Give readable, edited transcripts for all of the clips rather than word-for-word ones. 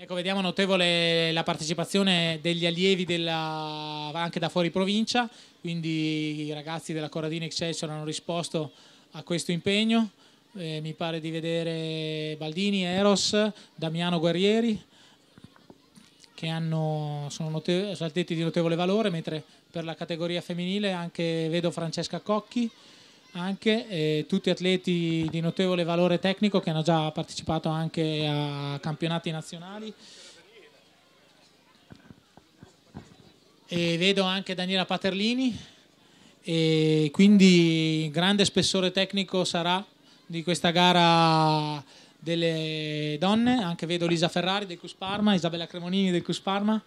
Ecco, vediamo notevole la partecipazione degli allievi anche da fuori provincia, quindi i ragazzi della Corradini Excelsior hanno risposto a questo impegno. Mi pare di vedere Baldini, Eros, Damiano Guerrieri, che sono atleti di notevole valore, mentre per la categoria femminile anche vedo Francesca Cocchi, tutti atleti di notevole valore tecnico che hanno già partecipato anche a campionati nazionali. E vedo anche Daniela Paterlini, e quindi grande spessore tecnico sarà di questa gara delle donne. Anche vedo Lisa Ferrari del CUS Parma, Isabella Cremonini del CUS Parma,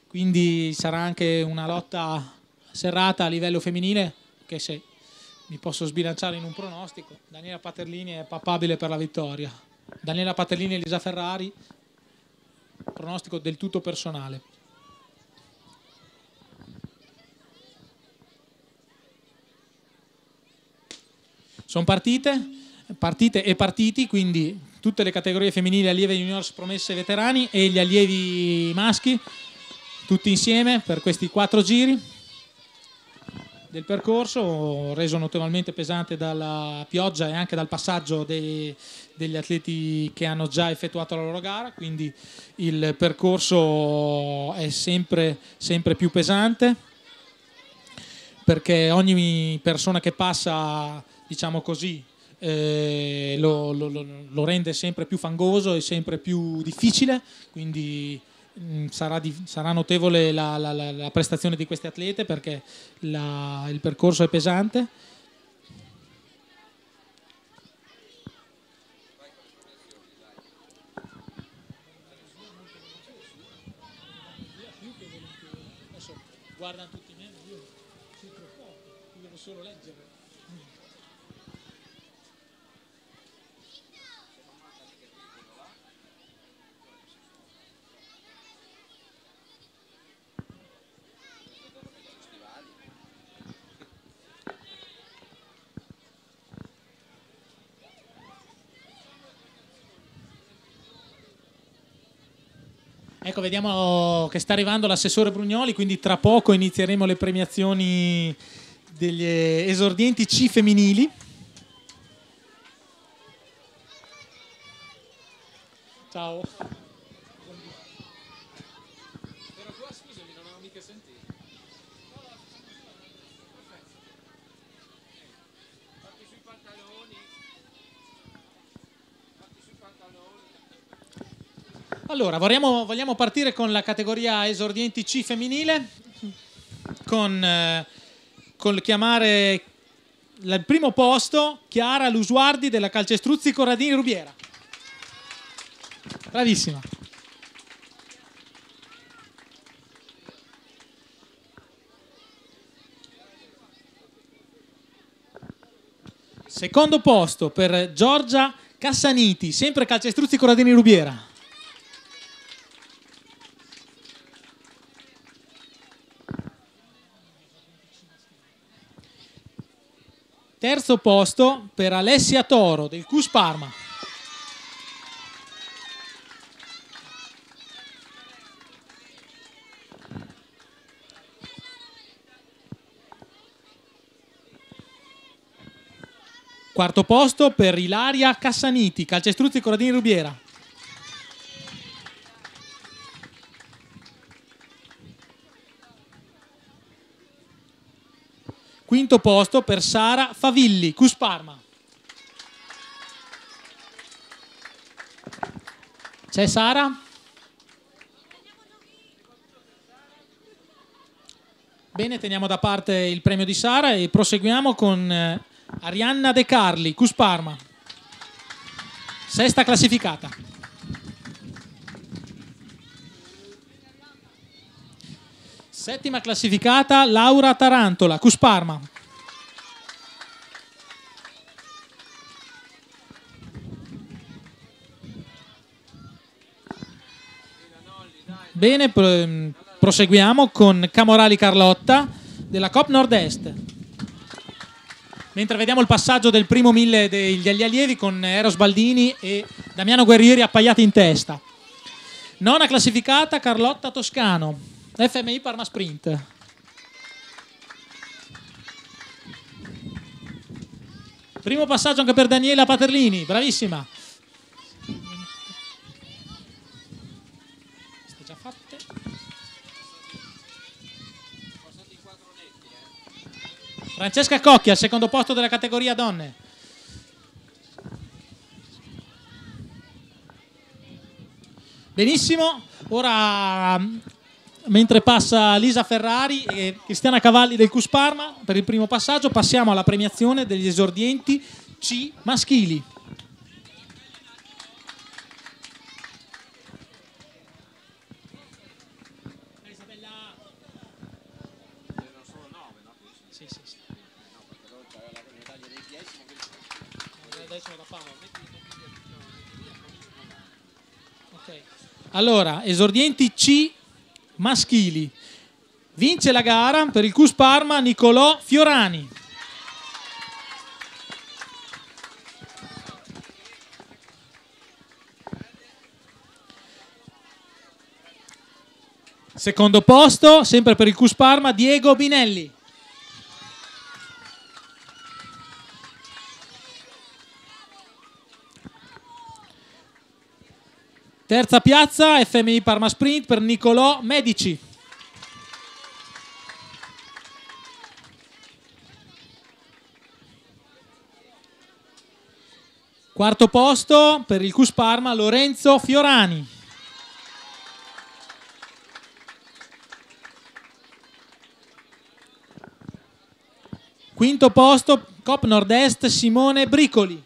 quindi sarà anche una lotta serrata a livello femminile, che se mi posso sbilanciare in un pronostico, Daniela Paterlini è papabile per la vittoria. Daniela Paterlini e Lisa Ferrari, pronostico del tutto personale. Sono partite e partiti, quindi tutte le categorie femminili, allievi, juniors, promesse e veterani, e gli allievi maschi, tutti insieme per questi 4 giri del percorso, reso notevolmente pesante dalla pioggia e anche dal passaggio degli atleti che hanno già effettuato la loro gara, quindi il percorso è sempre più pesante, perché ogni persona che passa, diciamo così, lo rende sempre più fangoso e sempre più difficile, quindi sarà notevole la prestazione di queste atlete, perché il percorso è pesante. Adesso guardano tutti me, io filtro poco, io devo solo leggere. Ecco, vediamo che sta arrivando l'assessore Brugnoli, quindi tra poco inizieremo le premiazioni degli esordienti C femminili. Ciao. Ero qua, scusami, non avevo mica sentito. Fatti sui pantaloni. Allora, vogliamo partire con la categoria esordienti C femminile, con chiamare il primo posto Chiara Lusuardi della Calcestruzzi Corradini Rubiera. Bravissima. Secondo posto per Giorgia Cassaniti, sempre Calcestruzzi Corradini Rubiera. Terzo posto per Alessia Toro del CUS Parma. Quarto posto per Ilaria Cassaniti, Calcestruzzi Corradini Rubiera. Quinto posto per Sara Favilli, CUS Parma. C'è Sara? Bene, teniamo da parte il premio di Sara e proseguiamo con Arianna De Carli, CUS Parma. Sesta classificata. Settima classificata Laura Tarantola, CUS Parma. Bene, proseguiamo con Camorali Carlotta della Coop Nord-Est. Mentre vediamo il passaggio del primo 1000 degli allievi con Eros Baldini e Damiano Guerrieri appaiati in testa. Nona classificata Carlotta Toscano, FMI Parma Sprint. Primo passaggio anche per Daniela Paterlini, bravissima. Queste già fatte. Francesca Cocchi al secondo posto della categoria donne. Benissimo, ora mentre passa Lisa Ferrari e Cristiana Cavalli del Cus Parma per il primo passaggio, passiamo alla premiazione degli esordienti C maschili. Allora, esordienti C maschili. Vince la gara per il Cus Parma Nicolò Fiorani. Secondo posto, sempre per il Cus Parma, Diego Binelli. Terza piazza, FMI Parma Sprint per Nicolò Medici. Quarto posto per il Cus Parma, Lorenzo Fiorani. Quinto posto, Cop Nord-Est, Simone Bricoli.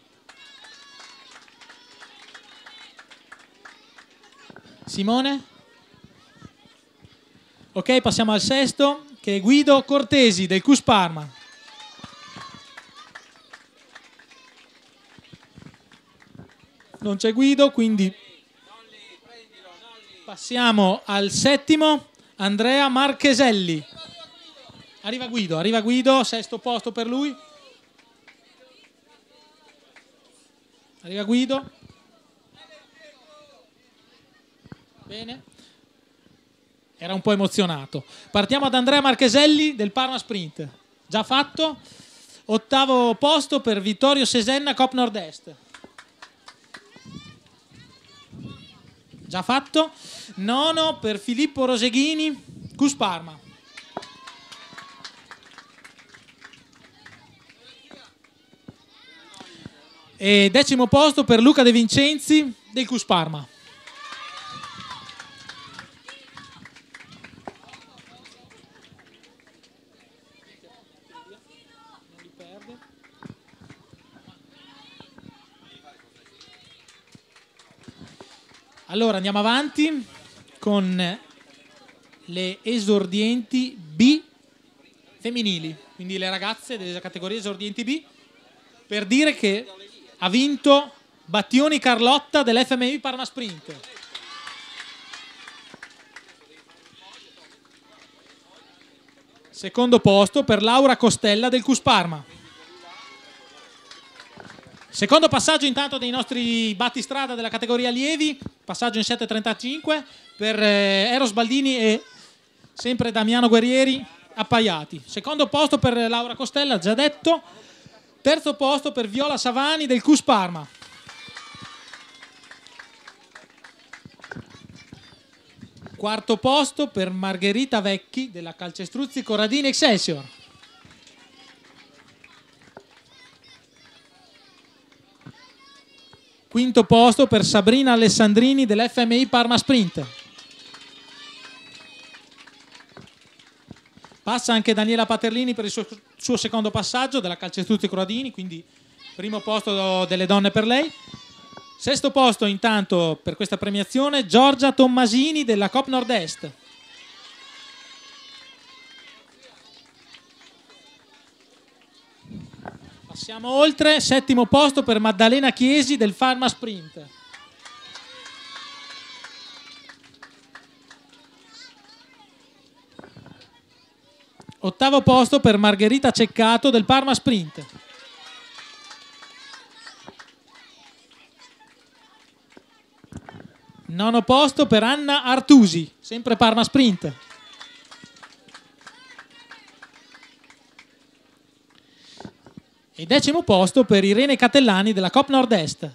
Simone? Ok, passiamo al sesto, che è Guido Cortesi del Cus Parma. Non c'è Guido, quindi passiamo al settimo, Andrea Marcheselli. Arriva Guido, sesto posto per lui. Arriva Guido. Bene. Era un po' emozionato. Partiamo ad Andrea Marcheselli del Parma Sprint. Già fatto. Ottavo posto per Vittorio Sesenna, Cop Nord-Est. Già fatto. Nono per Filippo Roseghini, Cus Parma. E decimo posto per Luca De Vincenzi del Cus Parma. Allora andiamo avanti con le esordienti B femminili, quindi le ragazze della categoria esordienti B, per dire che ha vinto Battioni Carlotta dell'FMI Parma Sprint. Secondo posto per Laura Costella del Cus Parma. Secondo passaggio intanto dei nostri battistrada della categoria allievi, passaggio in 7.35 per Eros Baldini e sempre Damiano Guerrieri appaiati. Secondo posto per Laura Costella, già detto. Terzo posto per Viola Savani del Cus Parma. Quarto posto per Margherita Vecchi della Calcestruzzi Corradini Excelsior. Quinto posto per Sabrina Alessandrini dell'FMI Parma Sprint. Passa anche Daniela Paterlini per il suo secondo passaggio della Calcestruzzi Corradini, quindi primo posto delle donne per lei. Sesto posto intanto per questa premiazione Giorgia Tommasini della Cop Nord-Est. Passiamo oltre, settimo posto per Maddalena Chiesi del Parma Sprint. Ottavo posto per Margherita Ceccato del Parma Sprint. Nono posto per Anna Artusi, sempre Parma Sprint. E 10° posto per Irene Catellani della Coop Nord-Est.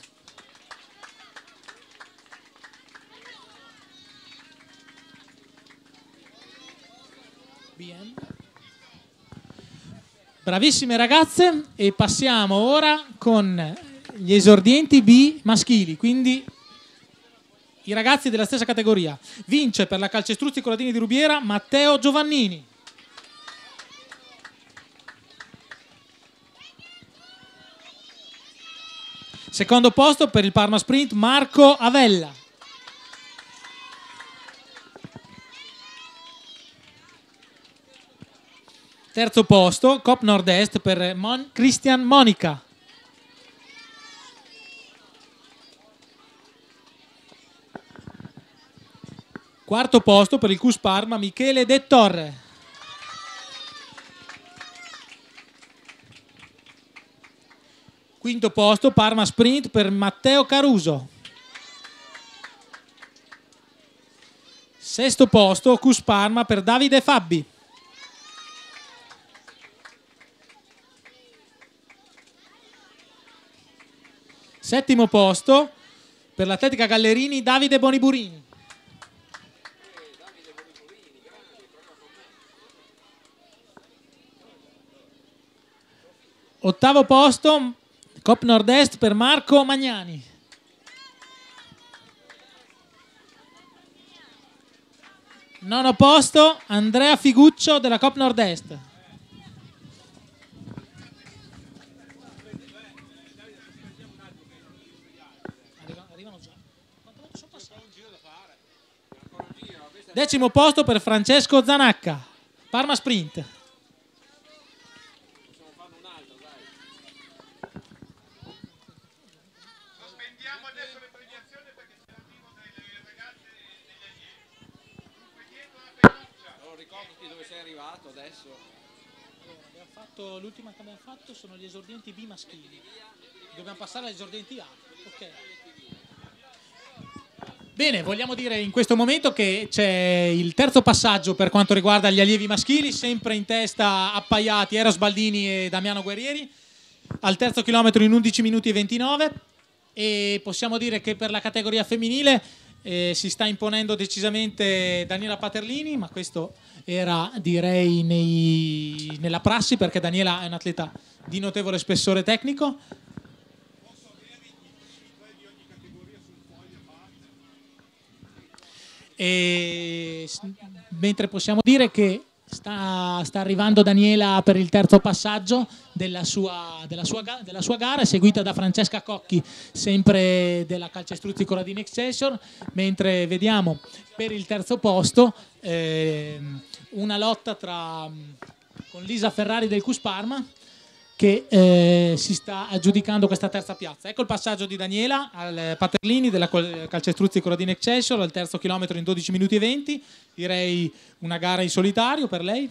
Bravissime ragazze, e passiamo ora con gli esordienti B maschili, quindi i ragazzi della stessa categoria. Vince per la Calcestruzzi Corradini di Rubiera Matteo Giovannini. Secondo posto per il Parma Sprint Marco Avella. Terzo posto Coop Nord-Est per Christian Monica. Quarto posto per il Cus Parma Michele De Torre. Quinto posto Parma Sprint per Matteo Caruso. Sesto posto Cus Parma per Davide Fabbi. Settimo posto per l'Atletica Gallerini Davide Boniburini. Ottavo posto Coop Nord-Est per Marco Magnani. Nono posto Andrea Figuccio della Coop Nord-Est. Decimo posto per Francesco Zanacca, Parma Sprint. Sospendiamo adesso le premiazioni perché c'è l'arrivo delle ragazze e degli allievi. Dunque dietro la Penuccia. Allora ricordati dove sei arrivato adesso. L'ultima che abbiamo fatto sono gli esordienti B maschili. Dobbiamo passare agli esordienti A. Ok. Bene, vogliamo dire in questo momento che c'è il terzo passaggio per quanto riguarda gli allievi maschili, sempre in testa appaiati Eros Baldini e Damiano Guerrieri, al terzo chilometro in 11 minuti e 29, e possiamo dire che per la categoria femminile si sta imponendo decisamente Daniela Paterlini, ma questo era direi nella prassi, perché Daniela è un'atleta di notevole spessore tecnico. E mentre possiamo dire che sta arrivando Daniela per il terzo passaggio della sua gara, seguita da Francesca Cocchi, sempre della Calcestruzzi Corradini Excelsior, mentre vediamo per il terzo posto una lotta con Lisa Ferrari del Cus Parma, che si sta aggiudicando questa terza piazza. Ecco il passaggio di Daniela al Paterlini della Calcestruzzi Corradini Excelsior al terzo chilometro in 12 minuti e 20. Direi una gara in solitario per lei.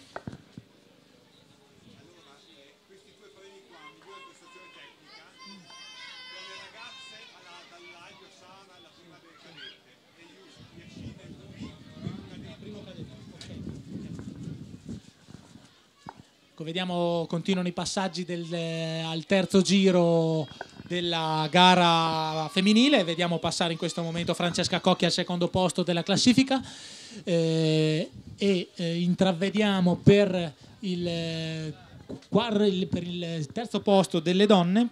Questi due premi qua, migliore prestazione tecnica, per le ragazze dall'Aglio Sana, la prima delle cadette, e Yashin e il primo cadetto. Vediamo, continuano i passaggi al terzo giro della gara femminile. Vediamo passare in questo momento Francesca Cocchi al secondo posto della classifica, e intravediamo per il terzo posto delle donne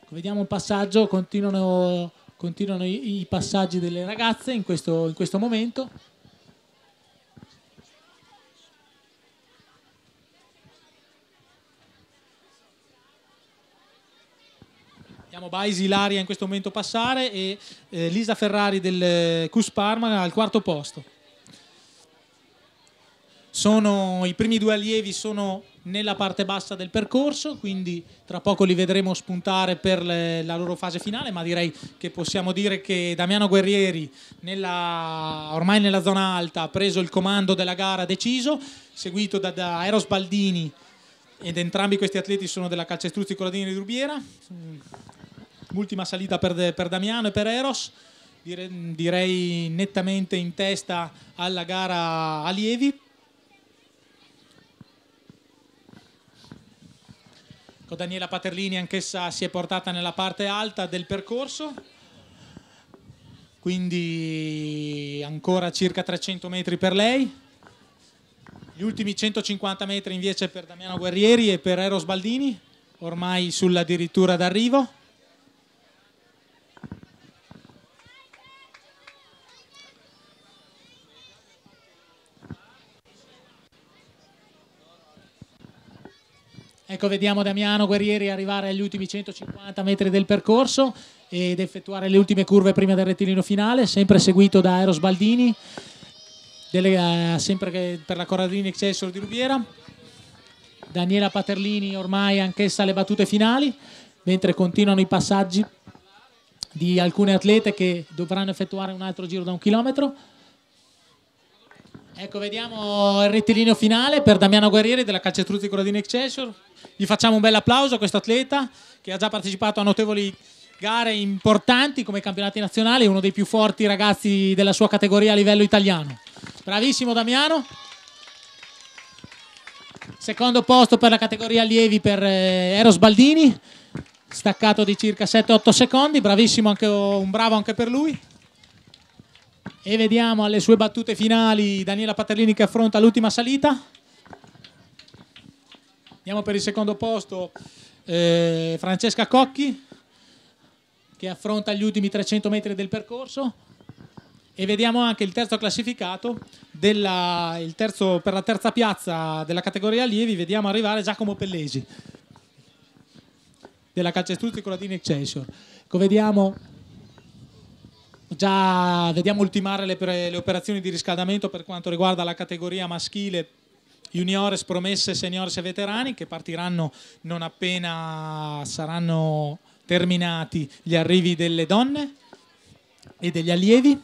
vediamo il passaggio, continuano i passaggi delle ragazze in questo momento. Vediamo Baisi Ilaria in questo momento passare e Lisa Ferrari del Cus Parma al quarto posto. I primi due allievi sono nella parte bassa del percorso, quindi tra poco li vedremo spuntare per la loro fase finale, ma direi che possiamo dire che Damiano Guerrieri ormai nella zona alta ha preso il comando della gara deciso, seguito da Eros Baldini ed entrambi questi atleti sono della Calcestruzzi Corradini di Rubiera. Ultima salita per Damiano e per Eros, direi nettamente in testa alla gara allievi. Con Daniela Paterlini anch'essa si è portata nella parte alta del percorso, quindi ancora circa 300 metri per lei. Gli ultimi 150 metri invece per Damiano Guerrieri e per Eros Baldini, ormai sulla dirittura d'arrivo. Ecco, vediamo Damiano Guerrieri arrivare agli ultimi 150 metri del percorso ed effettuare le ultime curve prima del rettilineo finale, sempre seguito da Eros Baldini, sempre per la Corradini Excelsior di Rubiera. Daniela Paterlini ormai anch'essa alle battute finali, mentre continuano i passaggi di alcune atlete che dovranno effettuare un altro giro da 1 chilometro. Ecco, vediamo il rettilineo finale per Damiano Guerrieri della Calcestruzzi Corradini Excelsior. Gli facciamo un bel applauso a questo atleta che ha già partecipato a notevoli gare importanti come campionati nazionali, uno dei più forti ragazzi della sua categoria a livello italiano. Bravissimo Damiano. Secondo posto per la categoria allievi per Eros Baldini, staccato di circa 7-8 secondi, bravissimo, anche un bravo anche per lui. E vediamo alle sue battute finali Daniela Paterlini che affronta l'ultima salita. Andiamo per il secondo posto Francesca Cocchi che affronta gli ultimi 300 metri del percorso, e vediamo anche il terzo classificato per la terza piazza della categoria allievi. Vediamo arrivare Giacomo Pellesi della Calcestruzzi Corradini Excelsior. Ecco, vediamo ultimare le operazioni di riscaldamento per quanto riguarda la categoria maschile juniores, promesse, seniores e veterani, che partiranno non appena saranno terminati gli arrivi delle donne e degli allievi.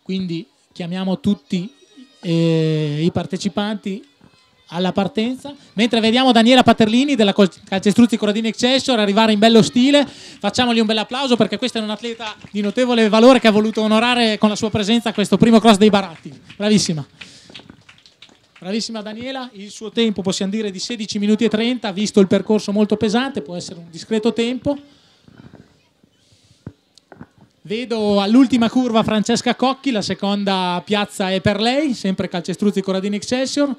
Quindi chiamiamo tutti i partecipanti alla partenza, mentre vediamo Daniela Paterlini della Calcestruzzi Corradini Excelsior arrivare in bello stile. Facciamogli un bel applauso perché questa è un'atleta di notevole valore che ha voluto onorare con la sua presenza questo primo cross dei Baratti. Bravissima. Bravissima Daniela, il suo tempo possiamo dire di 16 minuti e 30, visto il percorso molto pesante, può essere un discreto tempo. Vedo all'ultima curva Francesca Cocchi, la seconda piazza è per lei, sempre Calcestruzzi Corradini Excelsior,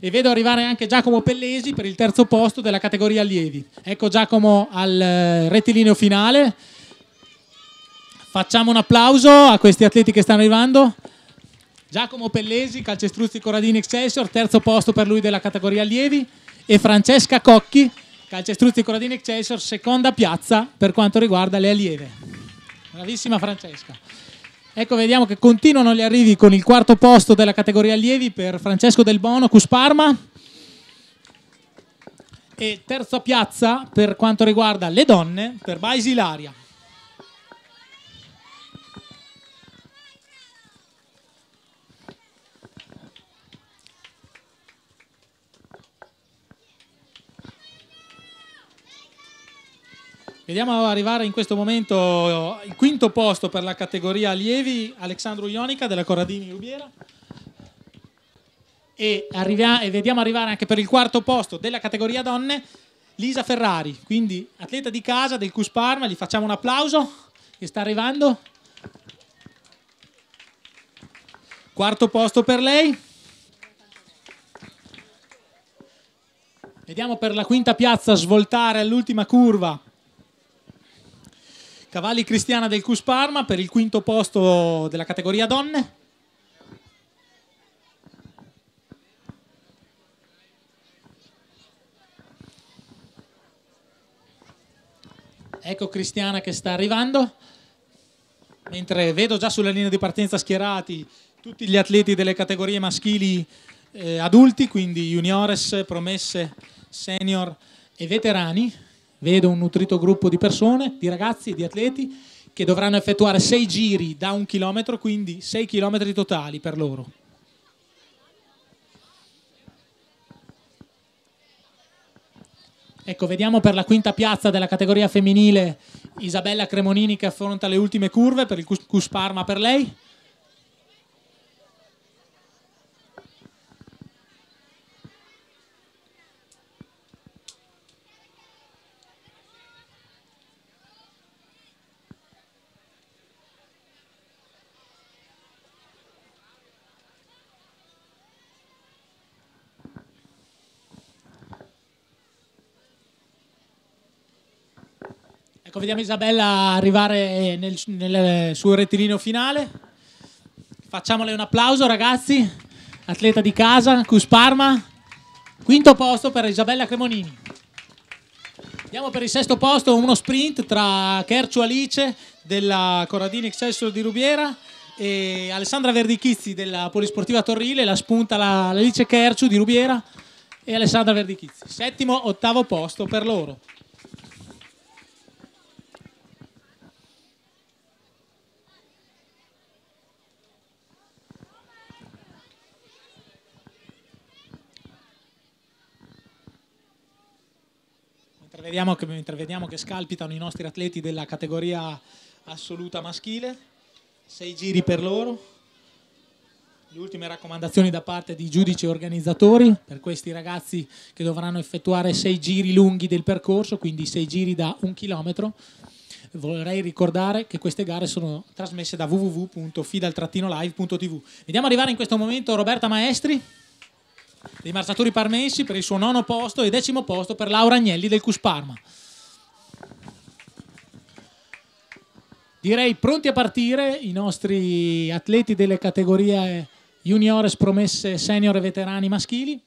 e vedo arrivare anche Giacomo Pellesi per il terzo posto della categoria allievi. Ecco Giacomo al rettilineo finale. Facciamo un applauso a questi atleti che stanno arrivando. Giacomo Pellesi, Calcestruzzi Corradini Excelsior, terzo posto per lui della categoria allievi, e Francesca Cocchi, Calcestruzzi Corradini Excelsior, seconda piazza per quanto riguarda le allieve. Bravissima Francesca. Ecco, vediamo che continuano gli arrivi con il quarto posto della categoria allievi per Francesco Del Bono, Cusparma, e terza piazza per quanto riguarda le donne per Baisi Ilaria. Vediamo arrivare in questo momento il quinto posto per la categoria allievi Alessandro Ionica della Corradini Rubiera, e vediamo arrivare anche per il quarto posto della categoria donne Lisa Ferrari, quindi atleta di casa del Cusparma. Gli facciamo un applauso che sta arrivando. Quarto posto per lei. Vediamo per la quinta piazza svoltare all'ultima curva Cavalli Cristiana del Cusparma per il quinto posto della categoria donne. Ecco Cristiana che sta arrivando, mentre vedo già sulla linea di partenza schierati tutti gli atleti delle categorie maschili adulti, quindi juniores, promesse, senior e veterani. Vedo un nutrito gruppo di persone, di ragazzi e di atleti che dovranno effettuare 6 giri da 1 chilometro, quindi 6 chilometri totali per loro. Ecco, vediamo per la quinta piazza della categoria femminile Isabella Cremonini che affronta le ultime curve per il Cus Parma per lei. Ecco, vediamo Isabella arrivare nel suo rettilineo finale. Facciamole un applauso, ragazzi. Atleta di casa, Cus Parma. Quinto posto per Isabella Cremonini. Andiamo per il sesto posto, uno sprint tra Kerciu Alice della Corradini Excelsior di Rubiera e Alessandra Verdichizzi della Polisportiva Torrile. La spunta l'Alice Kerciu di Rubiera e Alessandra Verdichizzi. Settimo, ottavo posto per loro. Mentre vediamo che scalpitano i nostri atleti della categoria assoluta maschile, 6 giri per loro, le ultime raccomandazioni da parte di giudici e organizzatori per questi ragazzi che dovranno effettuare 6 giri lunghi del percorso, quindi 6 giri da 1 chilometro. Vorrei ricordare che queste gare sono trasmesse da www.fidal-live.tv. Vediamo arrivare in questo momento Roberta Maestri dei Marciatori Parmensi per il suo 9° posto e 10° posto per Laura Agnelli del Cus Parma. Direi pronti a partire i nostri atleti delle categorie juniores, promesse, senior e veterani maschili.